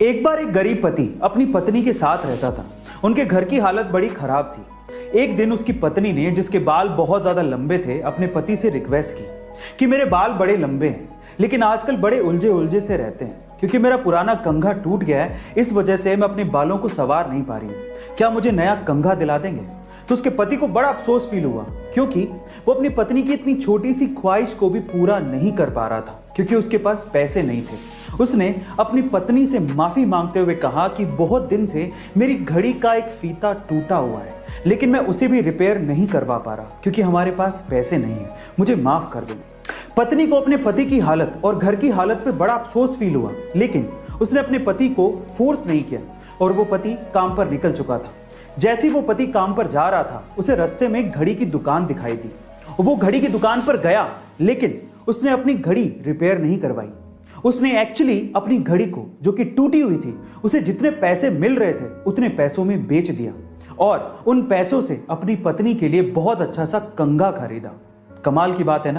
एक बार एक गरीब पति अपनी पत्नी के साथ रहता था। उनके घर की हालत बड़ी खराब थी। एक दिन उसकी पत्नी ने, जिसके बाल बहुत ज्यादा लंबे थे, अपने पति से रिक्वेस्ट की कि मेरे बाल बड़े लंबे हैं लेकिन आजकल बड़े उलझे उलझे से रहते हैं, क्योंकि मेरा पुराना कंघा टूट गया है, इस वजह से मैं अपने बालों को संवार नहीं पा रही हूँ। क्या मुझे नया कंघा दिला देंगे? तो उसके पति को बड़ा अफसोस फील हुआ, क्योंकि वो अपनी पत्नी की इतनी छोटी सी ख्वाहिश को भी पूरा नहीं कर पा रहा था, क्योंकि उसके पास पैसे नहीं थे। उसने अपनी पत्नी से माफी मांगते हुए कहा कि बहुत दिन से मेरी घड़ी का एक फीता टूटा हुआ है, लेकिन मैं उसे भी रिपेयर नहीं करवा पा रहा क्योंकि हमारे पास पैसे नहीं है, मुझे माफ कर दो। पत्नी को अपने पति की हालत और घर की हालत पे बड़ा अफसोस फील हुआ, लेकिन उसने अपने पति को फोर्स नहीं किया और वो पति काम पर निकल चुका था। जैसे ही वो पति काम पर जा रहा था, उसे रास्ते में घड़ी की दुकान दिखाई दी। वो घड़ी की दुकान पर गया, लेकिन उसने अपनी घड़ी रिपेयर नहीं करवाई। उसने एक्चुअली अपनी घड़ी को, जो कि टूटी हुई थी, उसे जितने पैसे मिल रहे थे उतने पैसों में बेच दिया और उन पैसों से अपनी पत्नी के लिए बहुत अच्छा सा कंघा खरीदा। कमाल की बात है ना।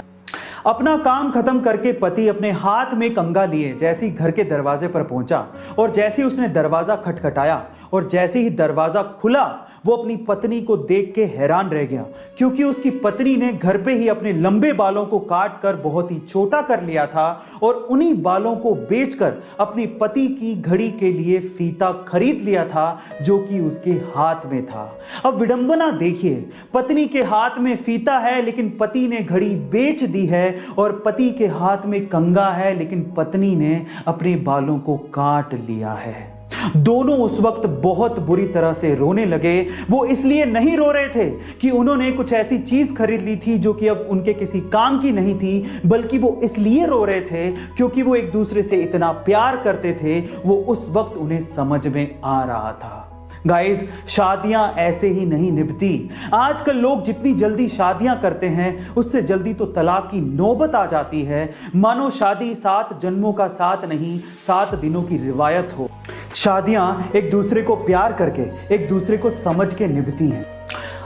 अपना काम खत्म करके पति अपने हाथ में कंघा लिए जैसे ही घर के दरवाजे पर पहुंचा और जैसे ही उसने दरवाजा खटखटाया और जैसे ही दरवाजा खुला, वो अपनी पत्नी को देख के हैरान रह गया, क्योंकि उसकी पत्नी ने घर पे ही अपने लंबे बालों को काट कर बहुत ही छोटा कर लिया था और उन्हीं बालों को बेचकर अपनी पति की घड़ी के लिए फीता खरीद लिया था, जो कि उसके हाथ में था। अब विडंबना देखिए, पत्नी के हाथ में फीता है लेकिन पति ने घड़ी बेच दी है, और पति के हाथ में कंघा है लेकिन पत्नी ने अपने बालों को काट लिया है। दोनों उस वक्त बहुत बुरी तरह से रोने लगे। वो इसलिए नहीं रो रहे थे कि उन्होंने कुछ ऐसी चीज खरीद ली थी जो कि अब उनके किसी काम की नहीं थी, बल्कि वो इसलिए रो रहे थे क्योंकि वो एक दूसरे से इतना प्यार करते थे। वो उस वक्त उन्हें समझ में आ रहा था। गाइस, शादियां ऐसे ही नहीं निभती। आजकल लोग जितनी जल्दी शादियां करते हैं, उससे जल्दी तो तलाक की नौबत आ जाती है। मानो शादी 7 जन्मों का साथ नहीं, 7 दिनों की रिवायत हो। शादियां एक दूसरे को प्यार करके, एक दूसरे को समझ के निभती हैं।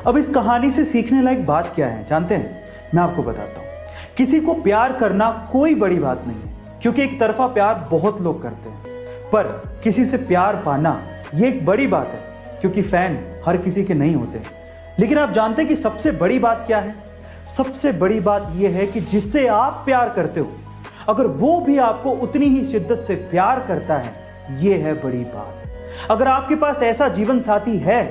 अब इस कहानी से सीखने लायक बात क्या है जानते हैं? मैं आपको बताता हूं। किसी को प्यार करना कोई बड़ी बात नहीं है, क्योंकि एक तरफा प्यार बहुत लोग करते हैं, पर किसी से प्यार पाना ये एक बड़ी बात है, क्योंकि फैन हर किसी के नहीं होते। लेकिन आप जानते हैं कि सबसे बड़ी बात क्या है? सबसे बड़ी बात यह है कि जिससे आप प्यार करते हो, अगर वो भी आपको उतनी ही शिद्दत से प्यार करता है, यह है बड़ी बात। अगर आपके पास ऐसा जीवन साथी है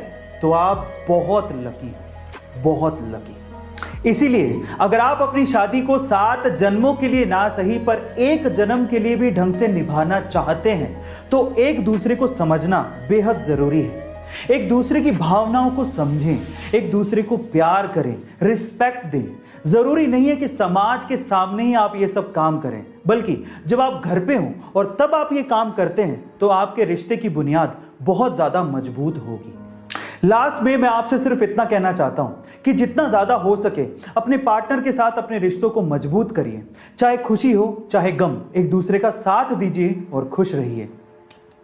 तो आप बहुत लकी हैं, बहुत लकी। इसीलिए अगर आप अपनी शादी को 7 जन्मों के लिए ना सही पर 1 जन्म के लिए भी ढंग से निभाना चाहते हैं, तो एक दूसरे को समझना बेहद जरूरी है। एक दूसरे की भावनाओं को समझें, एक दूसरे को प्यार करें, रिस्पेक्ट दें। जरूरी नहीं है कि समाज के सामने ही आप ये सब काम करें, बल्कि जब आप घर पे हों और तब आप ये काम करते हैं, तो आपके रिश्ते की बुनियाद बहुत ज्यादा मजबूत होगी। लास्ट में मैं आपसे सिर्फ इतना कहना चाहता हूं कि जितना ज्यादा हो सके अपने पार्टनर के साथ अपने रिश्तों को मजबूत करिए। चाहे खुशी हो चाहे गम, एक दूसरे का साथ दीजिए और खुश रहिए।